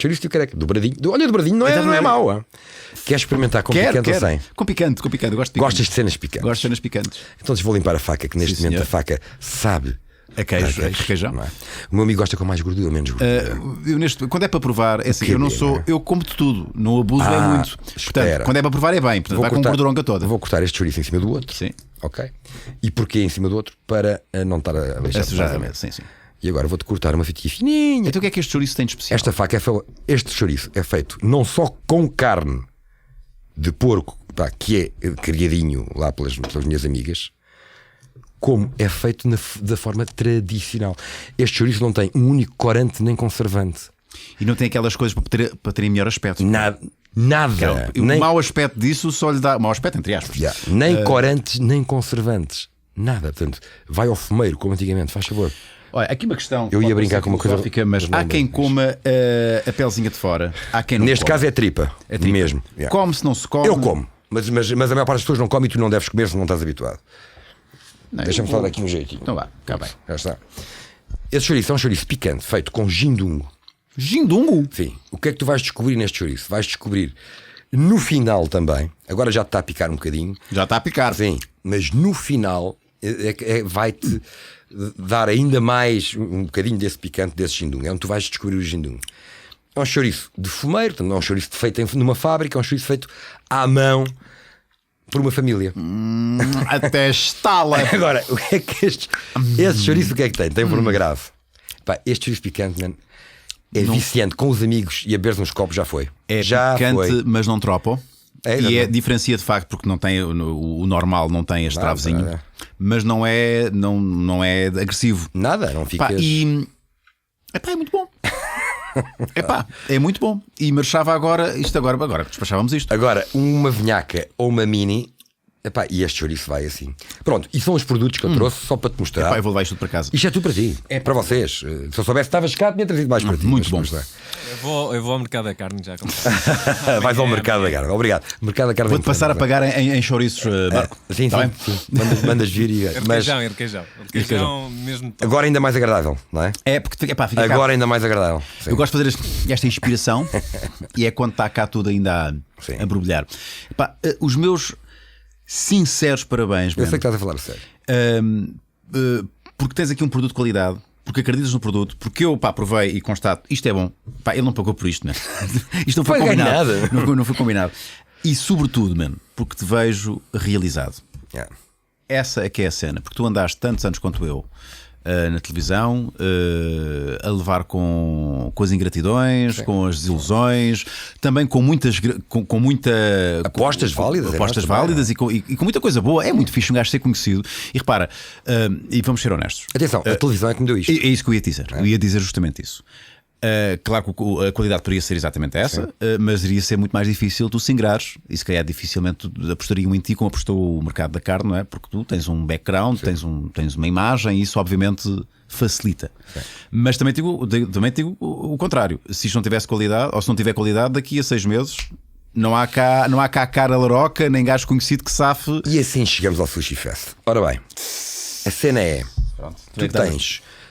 Chouriço tio careca, dobradinho. Olha, dobradinho não é mau. Queres experimentar com picante ou sem? Com picante, eu gosto de picante. Gostas de cenas picantes? Gosto de cenas picantes. Então vou limpar a faca, que neste momento a faca sabe a queijo, a queijão. Não é? O meu amigo gosta com mais gordura ou menos gordura? Quando é para provar, é assim, eu como de tudo, não abuso muito. Portanto, quando é para provar é bem, portanto, vai com gorduronga toda. Vou cortar este chouriço em cima do outro. Sim. Ok. E porquê em cima do outro? Para não estar a deixar sim. E agora vou-te cortar uma fatia fininha. Então o que é que este chouriço tem de especial? Este chouriço é feito não só com carne de porco, que é criadinho lá pelas minhas amigas, como é feito da forma tradicional. Este chouriço não tem um único corante nem conservante. E não tem aquelas coisas para terem melhor aspecto. Nada. O mau aspecto disso só lhe dá. Mau aspecto, entre aspas. Nem corantes, nem conservantes. Nada. Portanto, vai ao fumeiro, como antigamente, faz favor. Olha, aqui uma questão. Eu ia brincar com uma coisa. Mas há quem coma a pelezinha de fora. Há quem não. Neste caso é tripa. Mesmo. Come-se, não se come. Eu como. Mas a maior parte das pessoas não come e tu não deves comer se não estás habituado. Deixa-me falar aqui um jeitinho. Então vá, cá bem. Já está. Esse chouriço é um chouriço picante, feito com gindungo. Gindungo? Sim. O que é que tu vais descobrir neste chouriço? Vais descobrir no final também. Agora já te está a picar um bocadinho. Já está a picar. Sim. Mas no final vai-te dar ainda mais um bocadinho desse picante, desse gindungo. É onde tu vais descobrir o gindungo. É um chouriço de fumeiro, portanto, não é um chouriço feito numa fábrica, é um chouriço feito à mão por uma família. Até estala. Agora, o que é que esse chouriço o que é que tem? Tem um problema grave. Este chouriço picante, man, é viciante. Com os amigos e a beber uns copos já foi. É já picante, foi. Mas não tropo. E diferencia de facto porque não tem o normal, não tem este travezinho, mas não é agressivo. Nada, não fica. É muito bom. É muito bom. E marchava agora despachávamos isto. Agora, uma vinhaca ou uma mini. E este chouriço vai assim. Pronto, e são os produtos que eu trouxe só para te mostrar. Eu vou levar isto tudo para casa. Isto é tudo para ti, para vocês. Se eu soubesse que estavas cá, tinha trazido mais para ti. Muito bom. Eu vou ao mercado da carne já. Vais ao mercado da carne, obrigado. Mercado da carne. Vou-te passar a pagar em chouriços, Marco. Sim. Mandas vir e. Requeijão mesmo. Agora ainda mais agradável, não é? Porque fica agora ainda mais agradável. Sim. Eu gosto de fazer esta inspiração e é quando está cá tudo ainda a borbulhar. Os meus sinceros parabéns. Eu sei que estás a falar sério. Porque tens aqui um produto de qualidade, porque acreditas no produto, porque eu provei e constato, isto é bom. Ele não pagou por isto, né? Isto não foi combinado. Não foi combinado. E sobretudo, mano, porque te vejo realizado. Essa é que é a cena, porque tu andaste tantos anos quanto eu na televisão, a levar com as ingratidões, com as desilusões, também com muita apostas válidas e com muita coisa boa. É muito fixe um gajo ser conhecido. E repara, e vamos ser honestos. Atenção, a televisão é que me deu isto. É isso que eu ia dizer. Eu ia dizer justamente isso. Claro que a qualidade poderia ser exatamente essa, mas iria ser muito mais difícil tu se ingrares, e se calhar dificilmente apostariam em ti como apostou o mercado da carne, não é? Porque tu tens um background, tens uma imagem, e isso obviamente facilita. Mas também digo o contrário. Se isto não tivesse qualidade, ou se não tiver qualidade, daqui a 6 meses não há cá cara laroca, nem gajo conhecido que safe. E assim chegamos ao Sushi Fest. Ora bem, a cena é: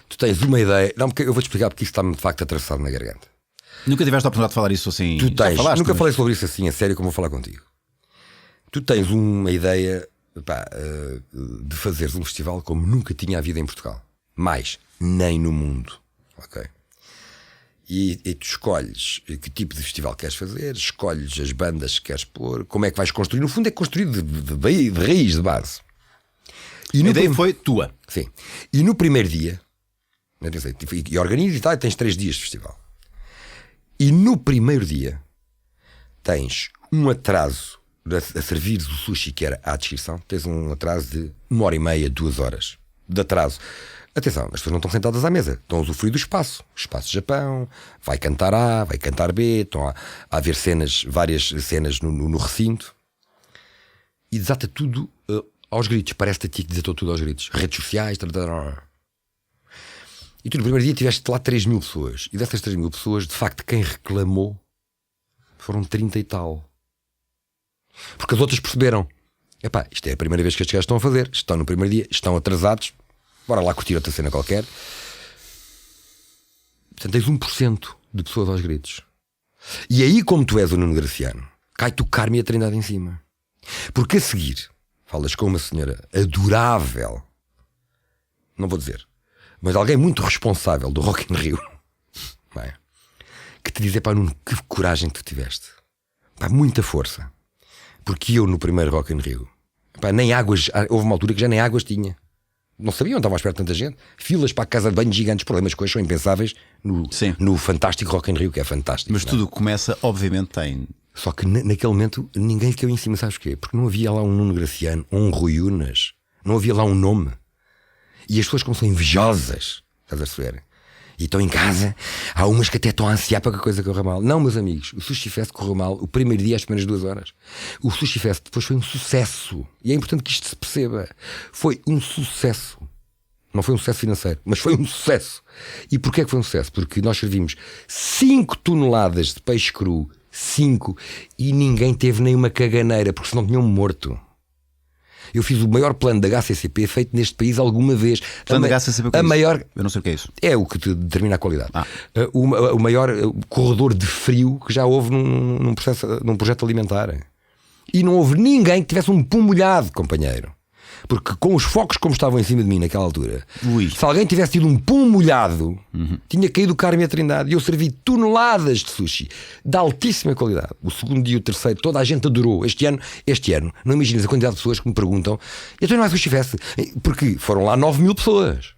tu tens uma ideia. Não, porque eu vou-te explicar porque isso está-me de facto atravessado na garganta. Nunca tiveste a oportunidade de falar isso assim? Tu tens, nunca falei sobre isso assim, a sério, como vou falar contigo. Tu tens uma ideia de fazeres um festival como nunca tinha havido em Portugal. Mais, nem no mundo. Ok? E tu escolhes que tipo de festival queres fazer, escolhes as bandas que queres pôr, como é que vais construir. No fundo é construído de raiz, de base. E a ideia foi tua. Sim. E no primeiro dia, e organiza e tal, tens 3 dias de festival. E no primeiro dia tens um atraso a servir o sushi que era à descrição. Tens um atraso de 1h30, 2 horas de atraso. Atenção, as pessoas não estão sentadas à mesa, estão a usufruir do espaço. O espaço de Japão, vai cantar A, vai cantar B, estão a haver várias cenas no recinto. E desata tudo aos gritos. Parece-te a ti que desatou tudo aos gritos. Redes sociais, E tu no primeiro dia tiveste lá 3.000 pessoas. E dessas 3.000 pessoas, de facto, quem reclamou foram 30 e tal. Porque as outras perceberam: isto é a primeira vez que estes gajos estão a fazer. Estão no primeiro dia, estão atrasados. Bora lá curtir outra cena qualquer. Portanto, tens 1% de pessoas aos gritos. E aí, como tu és o Nuno Graciano, cai-te o Carme e a Trindade em cima. Porque a seguir, falas com uma senhora adorável, não vou dizer, mas alguém muito responsável do Rock in Rio, não é? Que te diz, pá, Nuno, que coragem que tu tiveste. Pá, muita força. Porque eu, no primeiro Rock in Rio, pá, nem águas, houve uma altura que já nem águas tinha. Não sabiam, estavam à espera de tanta gente. Filas para a casa de banho gigantes, problemas, coisas são impensáveis no fantástico Rock in Rio, que é fantástico. Mas tudo começa, obviamente, tem. Só que naquele momento ninguém caiu em cima, sabes porquê? Porque não havia lá um Nuno Graciano ou um Rui Unas, não havia lá um nome. E as pessoas como são invejosas, estás a perceber? E estão em casa, há umas que até estão a ansiar para que a coisa corra mal. Não, meus amigos, o Sushi Fest correu mal o primeiro dia, as primeiras 2 horas. O Sushi Fest depois foi um sucesso. E é importante que isto se perceba. Foi um sucesso. Não foi um sucesso financeiro, mas foi um sucesso. E porquê que foi um sucesso? Porque nós servimos 5 toneladas de peixe cru, 5, e ninguém teve nenhuma caganeira, porque senão tinham morto. Eu fiz o maior plano da HCCP feito neste país alguma vez. Plano da HCCP, a maior, eu não sei o que é isso. É o que te determina a qualidade. O maior corredor de frio que já houve num projeto alimentar. E não houve ninguém que tivesse um pum molhado, companheiro. Porque com os focos como estavam em cima de mim naquela altura, se alguém tivesse tido um pum molhado, tinha caído o Carme e a Trindade. E eu servi toneladas de sushi de altíssima qualidade. O segundo e o terceiro, toda a gente adorou. Este ano, não imaginas a quantidade de pessoas que me perguntam: então não é Sushi Fest? Porque foram lá 9.000 pessoas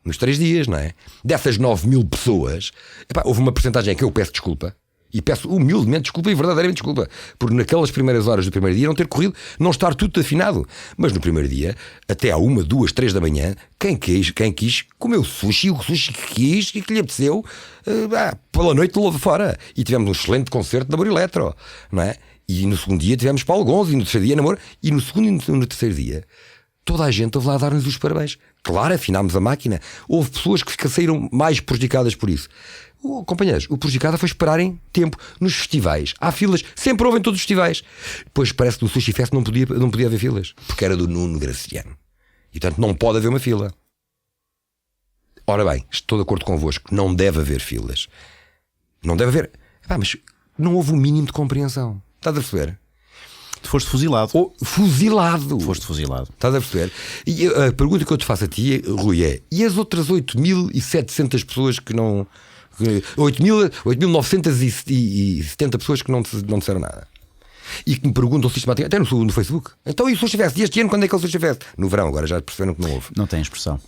nos 3 dias, não é? Dessas 9.000 pessoas, houve uma porcentagem que eu peço desculpa. E peço humildemente desculpa e verdadeiramente desculpa por naquelas primeiras horas do primeiro dia não ter corrido, não estar tudo afinado. Mas no primeiro dia, até à 1, 2, 3 da manhã, quem quis comeu sushi, o sushi que quis e que lhe apeteceu, pela noite levou de fora. E tivemos um excelente concerto da Boriletro, não é? E no segundo dia tivemos Paulo Gonzo, e no terceiro dia namoro, e no segundo e no terceiro dia toda a gente houve lá a dar-nos os parabéns. Claro, afinámos a máquina. Houve pessoas que saíram mais prejudicadas por isso. Companheiros, o prejudicado foi esperarem tempo nos festivais. Há filas, sempre houve em todos os festivais. Depois parece que no Sushi Fest não podia haver filas, porque era do Nuno Graciano. E portanto não pode haver uma fila. Ora bem, estou de acordo convosco, não deve haver filas. Não deve haver. Mas não houve o mínimo de compreensão. Estás a perceber? Tu foste fuzilado. Fuzilado. Foste fuzilado. Estás a perceber? E a pergunta que eu te faço a ti, Rui, é: e as outras 8.700 pessoas que não... 8.970 pessoas que não disseram nada e que me perguntam sistematicamente, até no Facebook, então e o Sushi Fest? E este ano quando é que é o Sushi Fest? No verão, agora já perceberam que não houve. Não tem expressão.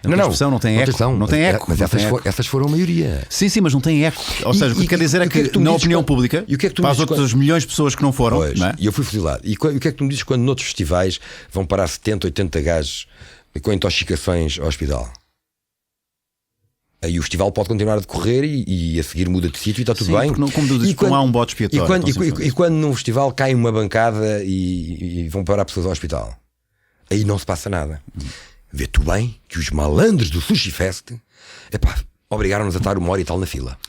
Não tem expressão, não tem eco. Não tem eco. Mas essas foram a maioria. Sim, mas não tem eco. Ou seja, o que quer dizer é que na opinião pública, para as outras milhões de pessoas que não foram, não é? E eu fui fuzilado. E o que é que tu me dizes quando noutros festivais vão parar 70, 80 gajos com intoxicações ao hospital? Aí o festival pode continuar a decorrer e a seguir muda de sítio e está tudo bem. Porque não há um bote expiatório. E quando num festival cai uma bancada e vão parar pessoas ao hospital, aí não se passa nada. Vê tu bem que os malandros do Sushi Fest obrigaram-nos a estar 1 hora e tal na fila.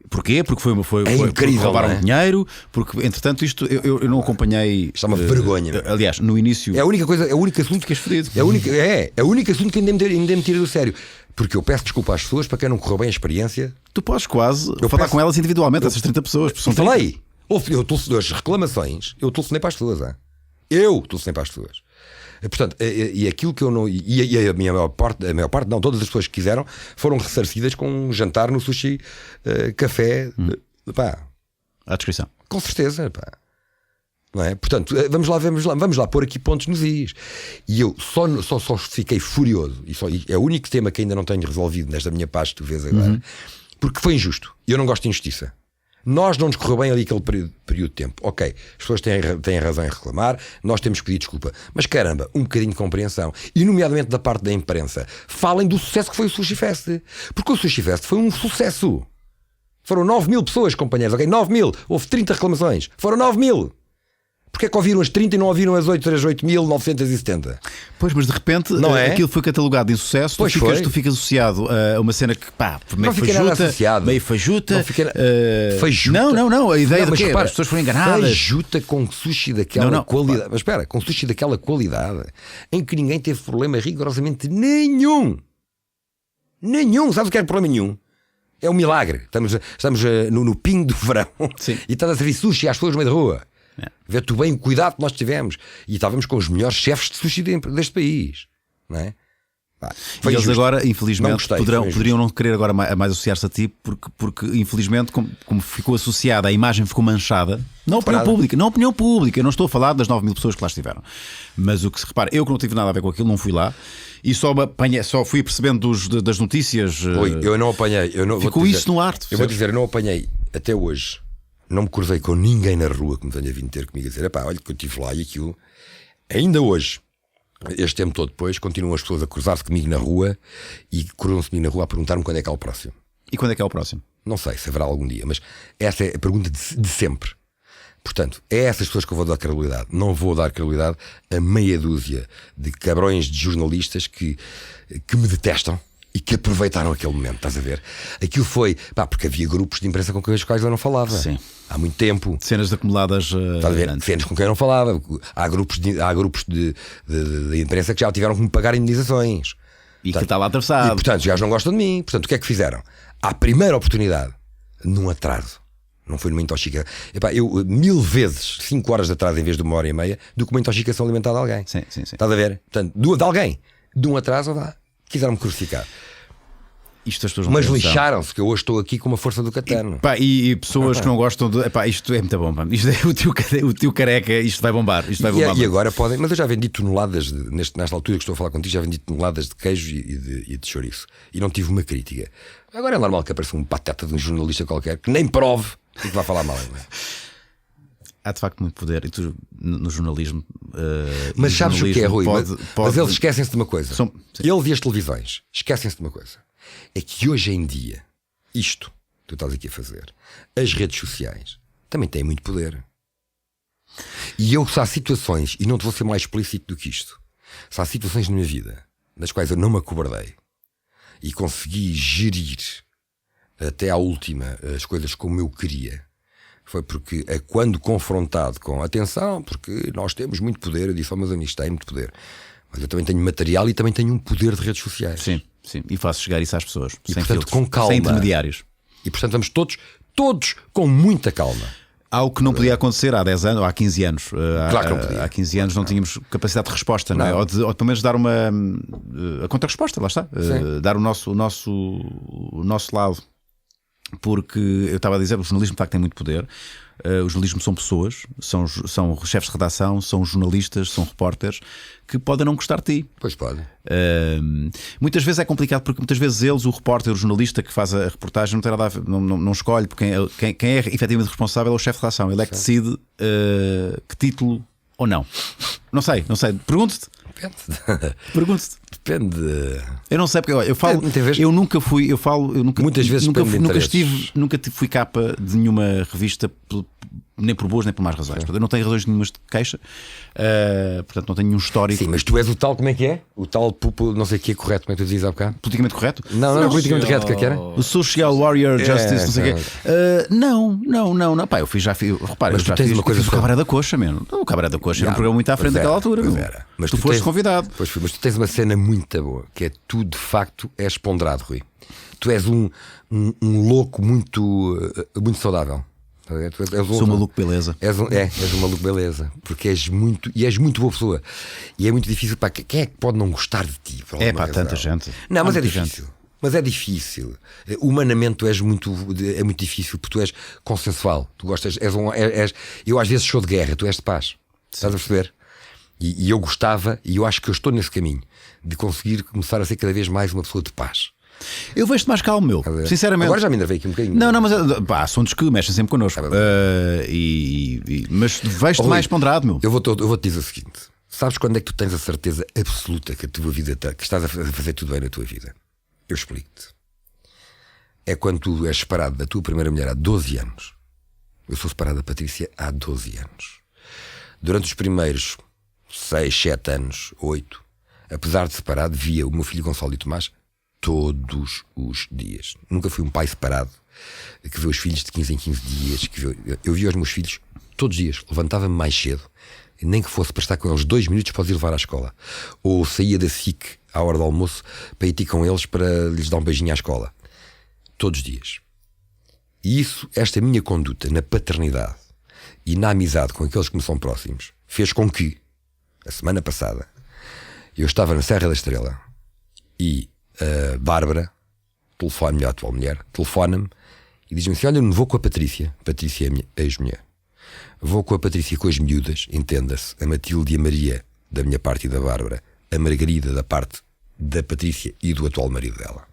Porquê? Porque foi incrível, porque roubaram não é? Dinheiro, porque entretanto isto eu não acompanhei. Está uma vergonha. Aliás, no início. É a única coisa, é o único assunto que és fedido. É o único assunto que ainda me tira do sério. Porque eu peço desculpa às pessoas para quem não correu bem a experiência. Tu podes quase falar com elas individualmente, essas 30 pessoas. Falei. Eu telefonei reclamações. Eu telefonei para as pessoas. Eu telefonei para as pessoas. Portanto, e aquilo que eu não. E a maior parte, não, todas as pessoas que quiseram foram ressarcidas com um jantar no Sushi Café. À descrição. Com certeza, pá. Não é? Portanto, vamos lá pôr aqui pontos nos is. E eu só fiquei furioso. E é o único tema que ainda não tenho resolvido nesta minha paz que tu vês agora. Porque foi injusto. E eu não gosto de injustiça. Nós não nos correu bem ali aquele período de tempo. Ok, as pessoas têm razão em reclamar, nós temos que pedir desculpa. Mas caramba, um bocadinho de compreensão. E nomeadamente da parte da imprensa. Falem do sucesso que foi o Sushi Fest. Porque o Sushi Fest foi um sucesso. Foram 9.000 pessoas, companheiros. Ok, 9.000. Houve 30 reclamações. Foram 9.000. Porquê é que ouviram as 30 e não ouviram as 8.970? Pois, mas de repente aquilo foi catalogado de insucesso. Tu ficas associado a uma cena que meio fajuta, meio fajuta. Fajuta. Não, a ideia de que as pessoas foram enganadas. Fajuta com sushi daquela qualidade. Mas espera, com sushi daquela qualidade em que ninguém teve problema rigorosamente nenhum. Sabes o que era problema nenhum? É um milagre. Estamos no pingo do verão. Sim. E estás a servir sushi às pessoas no meio da rua. É. Vê tu bem o cuidado que nós tivemos. E estávamos com os melhores chefes de sushi deste país. Não é? E eles injusto. agora, infelizmente, Não gostei, poderiam não querer agora mais associar-se a ti, porque infelizmente, como ficou associada, a imagem ficou manchada. Na opinião pública, eu não estou a falar das 9 mil pessoas que lá estiveram. Mas o que se repara, eu que não tive nada a ver com aquilo, não fui lá e só fui percebendo das notícias. Eu não apanhei. Ficou isso no ar. Eu vou dizer, eu não apanhei até hoje. Não me cruzei com ninguém na rua que me tenha vindo ter comigo a dizer: epá, olha que eu estive lá e aquilo. Ainda hoje, este tempo todo depois, continuam as pessoas a cruzar-se comigo na rua e cruzam-se comigo na rua a perguntar-me quando é que há o próximo. E quando é que é o próximo? Não sei se haverá algum dia, mas essa é a pergunta de sempre. Portanto, é a essas pessoas que eu vou dar credibilidade. Não vou dar credibilidade a meia dúzia de cabrões de jornalistas que me detestam e que aproveitaram aquele momento, estás a ver? Aquilo foi, porque havia grupos de imprensa com os quais eu não falava. Sim. Há muito tempo. Cenas acumuladas. Estás a ver? Cenas com quem eu não falava. Há grupos de imprensa que já tiveram que me pagar indenizações. E que está lá atravessado. E portanto, os gajos não gostam de mim. Portanto, o que é que fizeram? À primeira oportunidade, num atraso. Não foi numa intoxicação. Eu 1000 vezes 5 horas de atraso em vez de 1h30 do que uma intoxicação alimentar de alguém. Sim. Estás a ver? Portanto, de alguém. De um atraso, quiseram-me crucificar. Isto as pessoas não Mas têm noção. lixaram-se que eu hoje estou aqui com uma força do catano. E pessoas que não gostam de. Isto é muito bom. Isto é o teu careca. Isto vai bombar. E agora podem. Mas eu já vendi toneladas, nesta altura que estou a falar contigo, já vendi toneladas de queijo e de chouriço. E não tive uma crítica. Agora é normal que apareça um pateta de um jornalista qualquer que nem prove e que vai falar mal. Não é? Há de facto muito poder. E tu, no jornalismo. Mas sabes o que é, Rui? Mas eles esquecem-se de uma coisa. Sim. Eles e as televisões esquecem-se de uma coisa. É que hoje em dia, isto que tu estás aqui a fazer, as redes sociais também têm muito poder. E se há situações, e não te vou ser mais explícito do que isto, se há situações na minha vida nas quais eu não me acobardei e consegui gerir até à última as coisas como eu queria, foi porque quando confrontado com atenção, porque nós temos muito poder, eu disse: meus amigos, têm muito poder, mas eu também tenho material e também tenho um poder de redes sociais. Sim. E faço chegar isso às pessoas. E, sem portanto, filtros, com calma. sem intermediários. E portanto vamos todos com muita calma. Algo que não podia acontecer há 10 anos ou há 15 anos. Claro que não podia. Há 15 anos não tínhamos capacidade de resposta, não é? Ou pelo menos dar a contra-resposta, lá está. Dar o nosso lado. Porque eu estava a dizer, o jornalismo de facto tem muito poder. O jornalismo são pessoas, são chefes de redação, são jornalistas, são repórteres que podem não gostar de ti. Pois pode. Muitas vezes é complicado porque muitas vezes o repórter, o jornalista que faz a reportagem não tem nada a ver, não escolhe, porque quem é efetivamente responsável é o chefe de redação. Ele é que decide que título ou não. Não sei. Pergunto-te. Depende. Eu não sei porque eu falo. Eu nunca fui. Muitas vezes nunca fui capa de nenhuma revista, nem por boas nem por más razões. Eu não tenho razões nenhumas de queixa. Portanto, não tenho nenhum histórico. Sim, mas tu és o tal, como é que é? O tal, não sei o que é correto, como é que tu dizes há bocado? Politicamente correto? Não, politicamente correto, o que era? O Social Warrior Justice, não sei o quê. Não. Pá, eu já fiz o Cabaré da Coxa, mesmo. O Cabaré da Coxa era um programa muito à frente daquela altura. Mas tu foste convidado. Pois foi, mas tu tens uma cena muito boa, que é tu de facto és ponderado, Rui. Tu és um louco muito saudável. Sou maluco beleza. És um maluco beleza. Porque és muito boa pessoa. E é muito difícil. Quem é que pode não gostar de ti? Tanta gente. Não, mas é difícil. Mas é difícil. Humanamente tu é muito difícil, porque tu és consensual. Tu gostas, eu às vezes sou de guerra, tu és de paz. Estás a perceber? E eu gostava, e eu acho que eu estou nesse caminho de conseguir começar a ser cada vez mais uma pessoa de paz. Eu vejo-te mais calmo, meu. Sinceramente. Agora já me enervei aqui um bocadinho. Não, mas assuntos que mexem sempre connosco. Mas vejo-te mais ponderado, meu. Eu vou-te dizer o seguinte: sabes quando é que tu tens a certeza absoluta que a tua vida que estás a fazer tudo bem na tua vida? Eu explico-te. É quando tu és separado da tua primeira mulher há 12 anos. Eu sou separado da Patrícia há 12 anos. Durante os primeiros 6, 7 anos, 8, apesar de separado, via o meu filho Gonçalo e Tomás todos os dias. Nunca fui um pai separado que vê os filhos de 15 em 15 dias. Eu via os meus filhos todos os dias. Levantava-me mais cedo, nem que fosse para estar com eles 2 minutos para os ir levar à escola. Ou saía da SIC à hora do almoço para ir ter com eles para lhes dar um beijinho à escola. todos os dias. E esta minha conduta na paternidade e na amizade com aqueles que me são próximos, fez com que, a semana passada, eu estava na Serra da Estrela e a Bárbara, minha atual mulher, telefona-me e diz-me assim: olha, não vou com a Patrícia. Patrícia é a minha ex-mulher. Vou com a Patrícia com as miúdas, entenda-se, a Matilde e a Maria da minha parte e da Bárbara, a Margarida da parte da Patrícia e do atual marido dela.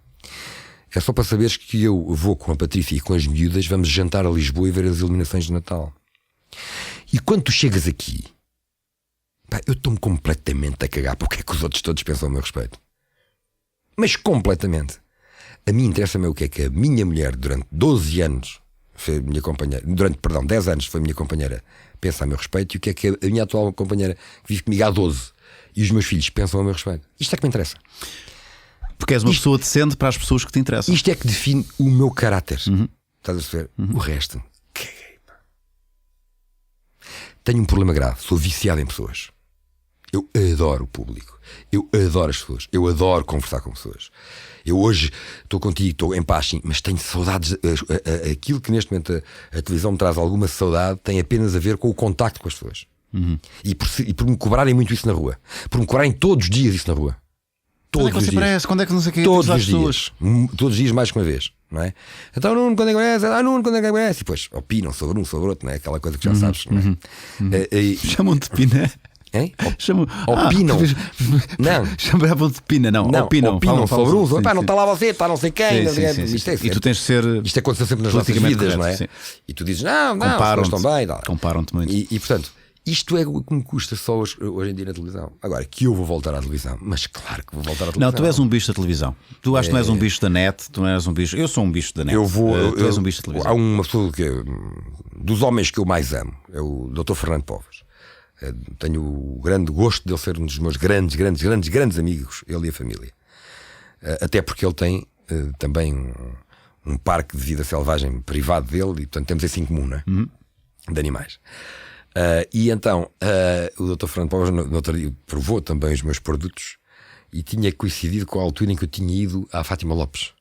É só para saberes que eu vou com a Patrícia e com as miúdas, vamos jantar a Lisboa e ver as iluminações de Natal. E quando tu chegas aqui, pá, eu estou-me completamente a cagar porque é que os outros todos pensam a meu respeito. Mas completamente. A mim interessa-me o que é que a minha mulher durante 12 anos foi minha companheira, 10 anos foi minha companheira, pensa a meu respeito, e o que é que a minha atual companheira que vive comigo há 12 e os meus filhos pensam a meu respeito. Isto é que me interessa. Porque és uma pessoa decente para as pessoas que te interessam. Isto é que define o meu caráter. Estás a perceber? O resto, caguei, pá. Tenho um problema grave, sou viciado em pessoas. Eu adoro o público, eu adoro as pessoas, eu adoro conversar com pessoas. Eu hoje estou contigo, estou em paz, sim, mas tenho saudades. Aquilo que neste momento a televisão me traz alguma saudade tem apenas a ver com o contacto com as pessoas. E por me cobrarem muito isso na rua, por me cobrarem todos os dias isso na rua. Quando é que você aparece? Quando é que não sei o que? Todos os dias. Todos os dias mais que uma vez, não é? Então, Nuno, quando é que aparece? Nuno, quando é que aparece? E depois opinam sobre um, sobre outro, não é? Aquela coisa que já sabes, não é? Chamam-te Pina. Hein? Opinam. Não. Chamavam-te de Pina, não. Opinam sobre uns. Não está lá você, está não sei quem. E tu tens de ser. Isto aconteceu sempre nas nossas vidas, não é? Sim. E tu dizes, não, estão bem. Comparam-te muito. E portanto, isto é o que me custa só hoje em dia na televisão. Agora, que eu vou voltar à televisão, mas claro que vou voltar à televisão. Não, tu és um bicho da televisão. Tu acho que não és um bicho da net, tu não és um bicho. Eu sou um bicho da net. Tu és um bicho da televisão. Há uma pessoa dos homens que eu mais amo, é o Dr. Fernando Povas. Tenho o grande gosto de ele ser um dos meus grandes amigos, ele e a família. Até porque ele tem também um parque de vida selvagem privado dele, e portanto temos esse em comum, não é? De animais. E então o Dr. Fernando Povas no outro dia provou também os meus produtos e tinha coincidido com a altura em que eu tinha ido à Fátima Lopes,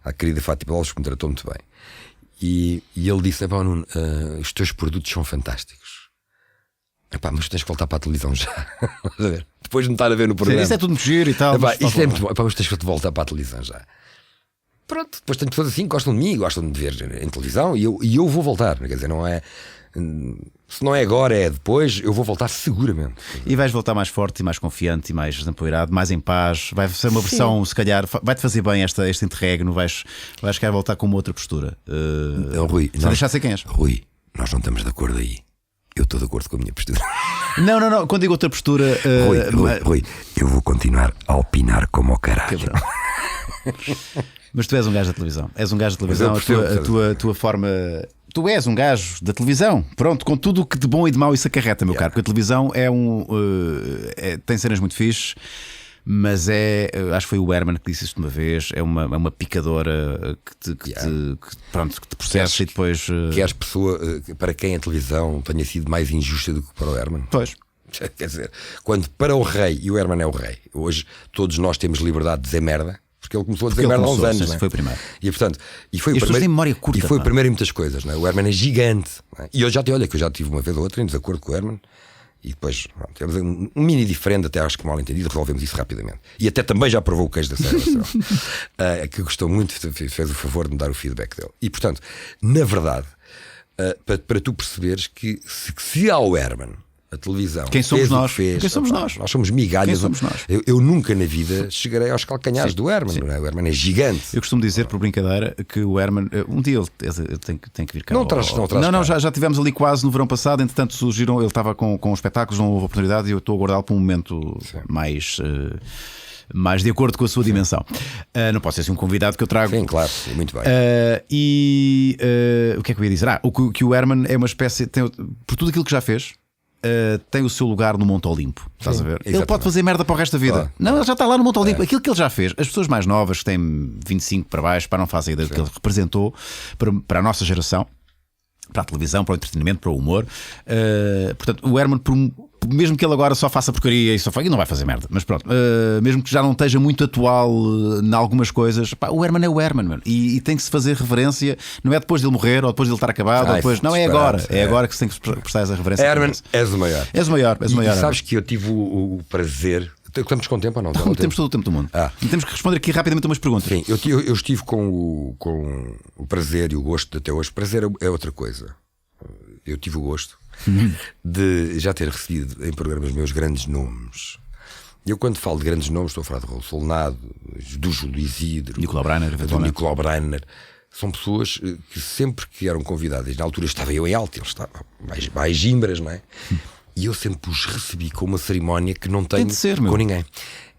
à querida Fátima Lopes, que me tratou muito bem. E ele disse: Nuno, os teus produtos são fantásticos. Epá, mas tens que voltar para a televisão já. Depois de me estar a ver no programa. Isso é tudo muito giro e tal. Isso é muito bom. Epá, mas tens que voltar para a televisão já. Pronto, depois tenho pessoas assim que gostam de mim, gostam de ver em televisão, e eu vou voltar. Quer dizer, não é. Se não é agora, é depois, eu vou voltar seguramente. E vais voltar mais forte e mais confiante e mais desempoeirado, mais em paz. Vai ser uma versão, se calhar, vai-te fazer bem este interregno. Vais querer voltar com uma outra postura. Rui, só deixar ser quem és. Rui, nós não estamos de acordo aí. Eu estou de acordo com a minha postura. Não. Quando digo outra postura. Rui, eu vou continuar a opinar como o caralho. Mas tu és um gajo da televisão. És um gajo da televisão. A tua forma. Tu és um gajo da televisão. Pronto, com tudo o que de bom e de mau isso acarreta, meu caro. Porque a televisão tem cenas muito fixes. Mas acho que foi o Herman que disse isto uma vez. É uma picadora que te processa e depois. Queres pessoa para quem a televisão tenha sido mais injusta do que para o Herman? Pois. Quer dizer, quando para o rei, e o Herman é o rei, hoje todos nós temos liberdade de dizer merda, porque ele começou a dizer merda há uns anos. Foi o primeiro. E portanto, foi o primeiro. Memória curta, e foi o primeiro em muitas coisas, não é? O Herman é gigante. Não é? E eu já tive uma vez ou outra em desacordo com o Herman. E depois temos um mini diferente, até acho que mal entendido, resolvemos isso rapidamente. E até também já provou o queijo da Serra, que gostou muito, fez o favor de me dar o feedback dele. E portanto, na verdade, para tu perceberes que se há o Herman, a televisão, quem somos nós? Quem somos nós? Nós somos migalhas. Quem somos nós? Eu nunca na vida chegarei aos calcanhares do Herman. Não é? O Herman é gigante. Eu costumo dizer, por brincadeira, que o Herman, um dia ele tem que vir cá. Não traz. Já tivemos ali quase no verão passado. Entretanto surgiram, ele estava com espetáculos, não houve oportunidade, e eu estou a guardá-lo para um momento mais de acordo com a sua dimensão. Não posso ser assim um convidado que eu trago. Sim, claro, muito bem. O que é que eu ia dizer? Que o Herman é uma espécie, por tudo aquilo que já fez, tem o seu lugar no Monte Olimpo. Estás a ver? Exatamente. Ele pode fazer merda para o resto da vida. Não, ele já está lá no Monte Olimpo. Aquilo que ele já fez, as pessoas mais novas que têm 25 para baixo, para não fazer ideia do que ele representou para a nossa geração. para a televisão, para o entretenimento, para o humor. Portanto, o Herman, mesmo que ele agora só faça porcaria e só faça, não vai fazer merda, mas pronto, mesmo que já não esteja muito atual em algumas coisas, pá, o Herman é o Herman, mano, e tem que se fazer reverência, não é depois de ele morrer ou depois de ele estar acabado, ou depois, não, é agora, é agora que se tem que prestar essa reverência. Herman, és o maior. És o maior, és o maior. E sabes que eu tive o prazer. Estamos com tempo ou não? Temos todo o tempo do mundo. E temos que responder aqui rapidamente umas perguntas. Sim, eu estive com o prazer e o gosto até hoje. Prazer é outra coisa. Eu tive o gosto de já ter recebido em programas meus grandes nomes. Eu, quando falo de grandes nomes, estou a falar de Raul Solnado, do Júlio Isidro, Nicolau Breiner, do Nicolau Breiner. São pessoas que sempre que eram convidadas, na altura estava eu em alto, eles estavam mais gimbras, não é? E eu sempre os recebi com uma cerimónia que não tenho com ninguém.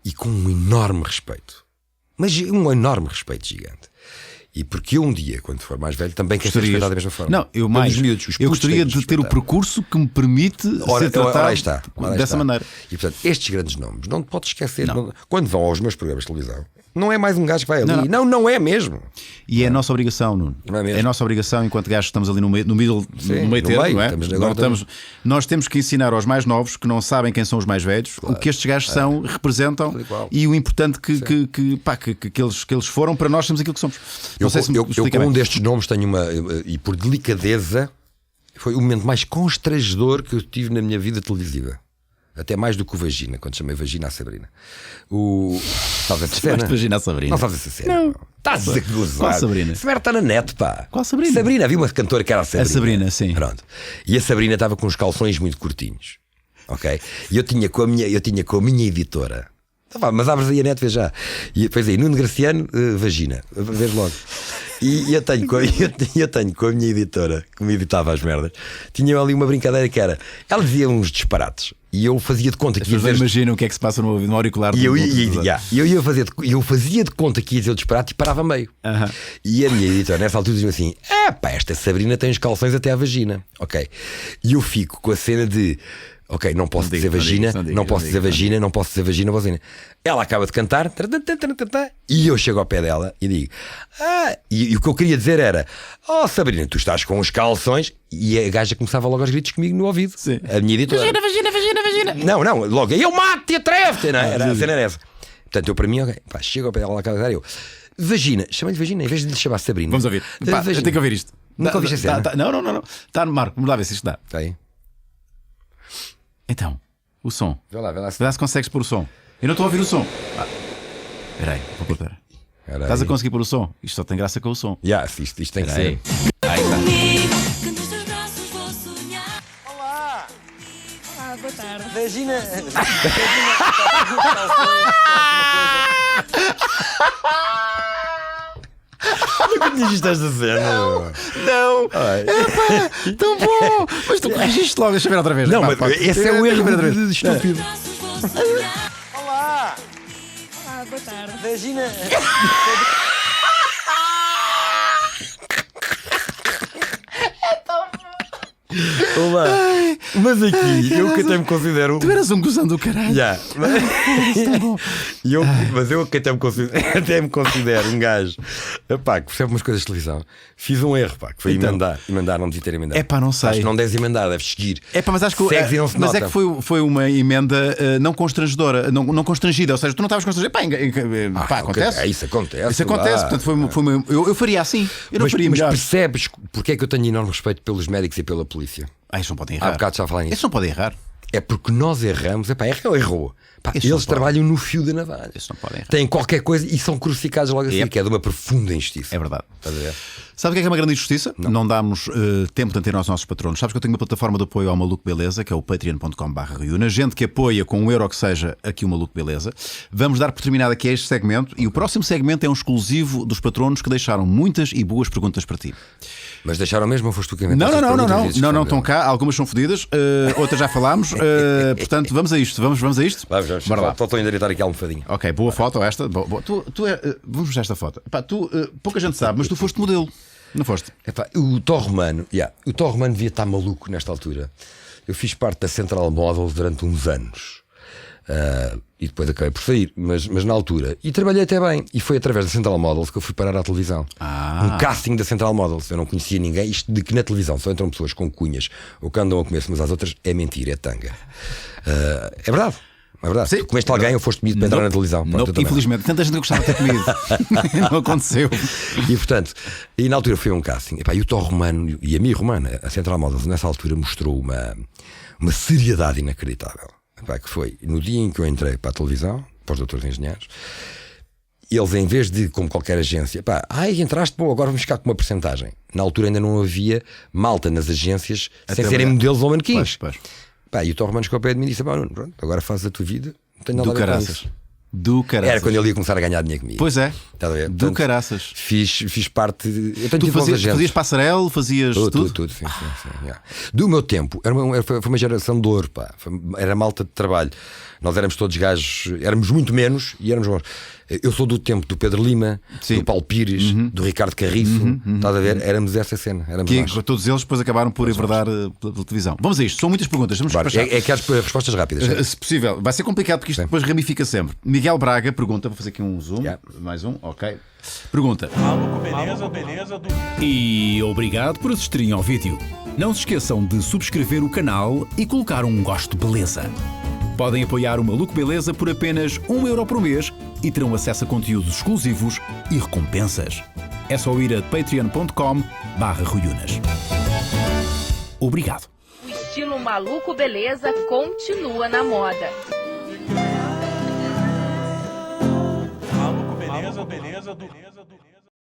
E com um enorme respeito. Mas um enorme respeito gigante. E porque eu um dia, quando for mais velho, também quero ser respeitado da mesma forma. Não, eu gostaria de ter o percurso que me permite ser tratado dessa maneira. E portanto, estes grandes nomes, não te podes esquecer. Quando vão aos meus programas de televisão, não é mais um gajo que vai ali. Não é mesmo. E é a nossa obrigação, Nuno. Não é mesmo? É a nossa obrigação, enquanto gajos estamos ali no meio termo, não é? Nós temos que ensinar aos mais novos que não sabem quem são os mais velhos, o que estes gajos são, representam e o importante que eles foram para nós sermos aquilo que somos. Eu com um destes nomes tenho uma. E por delicadeza, foi o momento mais constrangedor que eu tive na minha vida televisiva. Até mais do que o Vagina, quando chamei Vagina à Sabrina. Sabes essa cena? Vagina à Sabrina. Não sabes essa cena? Não. Estás a gozar. Qual Sabrina? Essa merda está na net, pá. Qual Sabrina? Sabrina, havia uma cantora que era a Sabrina. A Sabrina, sim. Pronto. E a Sabrina estava com uns calções muito curtinhos. Ok? E eu tinha com a minha editora. Mas abres aí a net, vê já. E depois aí, Nuno Graciano, Vagina. Vês logo. E eu tenho com a minha editora, que me editava as merdas, tinha ali uma brincadeira que era, ela dizia uns disparates e eu fazia de conta que ia dizer. Imagina o que é que se passa no auricular. E eu fazia de conta que ia dizer o disparate e parava a meio. E a minha editora nessa altura dizia assim: pá, esta Sabrina tem os calções até à vagina. Ok. E eu fico com a cena de: ok, não posso dizer vagina, não posso dizer vagina. Ela acaba de cantar e eu chego ao pé dela e digo: e o que eu queria dizer era: oh Sabrina, tu estás com os calções. E a gaja começava logo aos gritos comigo no ouvido. Sim. A minha editora: vagina. Não, logo eu mato-te, atrevo-te. A cena era essa. Portanto, eu para mim, pá, chego ao pé dela, ela acaba de dizer, eu: vagina, chama-lhe vagina em vez de lhe chamar Sabrina. Vamos ouvir. Pá, eu tenho que ouvir isto. Nunca ouviste a cena? Não. Está no Marco, vamos lá ver se isto dá. Está aí. Então, o som. Vê lá. Vê lá se consegues pôr o som. Eu não estou a ouvir o som. Espera aí, vou pôr. Estás a conseguir pôr o som? Isto só tem graça com o som. Isto tem que ser. Aí está. Olá, boa tarde. Vagina. Nunca tinha visto esta cena. Não! Tão bom! Mas tu corrigiste logo, deixa eu ver outra vez. Não, mas esse é o erro de estúpido. Olá, boa tarde. Vagina. Olá. Mas aqui, eu que até me considero. Tu eras um gozão do caralho. Mas eu que até me considero um gajo, pá, que percebe umas coisas de televisão. Fiz um erro, pá, que foi emendar, não devia ter emendado. É pá, não sei. Acho que não deves emendar, deves seguir. É pá, mas acho que segues e não se nota. é que foi uma emenda não constrangedora, não constrangida. Ou seja, tu não estavas constrangido. Pá, acontece. Isso acontece. Isso acontece. Portanto, eu faria assim. Eu não faria melhor. Mas percebes porque é que eu tenho enorme respeito pelos médicos e pela polícia? Eles não podem errar. Há bocado já falei nisso. Eles não podem errar. É porque nós erramos. Errou. Pá, eles trabalham no fio da navalha. Eles não podem errar. Têm qualquer coisa e são crucificados logo assim, que é de uma profunda injustiça. É verdade. Estás a ver? Sabe o que é uma grande injustiça? Não damos tempo de atender aos nossos patronos. Sabes que eu tenho uma plataforma de apoio ao Maluco Beleza, que é o patreon.com/Riuna. Gente que apoia com €1 que seja aqui o Maluco Beleza. Vamos dar por terminado aqui este segmento e o próximo segmento é um exclusivo dos patronos que deixaram muitas e boas perguntas para ti. Mas deixaram mesmo ou foste tu que inventaste? Não, estão cá. Algumas são fodidas, outras já falámos. Portanto, vamos a isto. Vamos a isto? Vamos. Bora lá. Estou a endireitar aqui a almofadinha. Ok, boa foto esta. Boa. Vamos mostrar esta foto. Epá, pouca gente sabe, mas tu foste modelo. Não foste? Epá, o Tó Romano devia estar maluco nesta altura. Eu fiz parte da Central Model durante uns anos. E depois acabei por sair, mas na altura. E trabalhei até bem. E foi através da Central Models que eu fui parar à televisão. Um casting da Central Models. Eu não conhecia ninguém. Isto de que na televisão só entram pessoas com cunhas ou que andam a comer-se umas às outras é mentira, é tanga. É verdade. É verdade. Sim. Tu comeste alguém ou foste comido para entrar na televisão? Pronto, eu também. Infelizmente, tanta gente que gostava de ter comido. Não aconteceu. E portanto, e na altura foi um casting. E o Tó Romano e a Mi Romana, a Central Models, nessa altura mostrou uma seriedade inacreditável. Que foi no dia em que eu entrei para a televisão, para os doutores engenheiros, eles, em vez de, como qualquer agência, entraste, bom, agora vamos ficar com uma percentagem. Na altura ainda não havia malta nas agências sem serem modelos ou manequins. E o Tó Romano chegou ao pé de mim e disse: pronto, agora fazes a tua vida, não tenho nada a ver com isso. Do caraças. Era quando ele ia começar a ganhar dinheiro comigo. Pois é. Estás a ver? Do Portanto, caraças. Fiz parte. Tu fazias passarela, fazias tudo? Tudo, sim. Yeah. Do meu tempo, foi uma geração de ouro, pá. Era malta de trabalho. Nós éramos todos gajos, éramos muito menos e éramos bons. Eu sou do tempo do Pedro Lima, do Paulo Pires, do Ricardo Carriço. Estás a ver? Éramos essa cena. Éramos nós. Todos eles depois acabaram por enverdar pela televisão. Vamos a isto, são muitas perguntas. Vamos é que há respostas rápidas. Se possível, vai ser complicado porque isto depois ramifica sempre. Miguel Braga pergunta, vou fazer aqui um zoom. Mais um, ok. Pergunta. Beleza. E obrigado por assistirem ao vídeo. Não se esqueçam de subscrever o canal e colocar um gosto beleza. Podem apoiar o Maluco Beleza por apenas €1 por mês e terão acesso a conteúdos exclusivos e recompensas. É só ir a patreon.com/ruiunas. Obrigado. O estilo Maluco Beleza continua na moda. Beleza.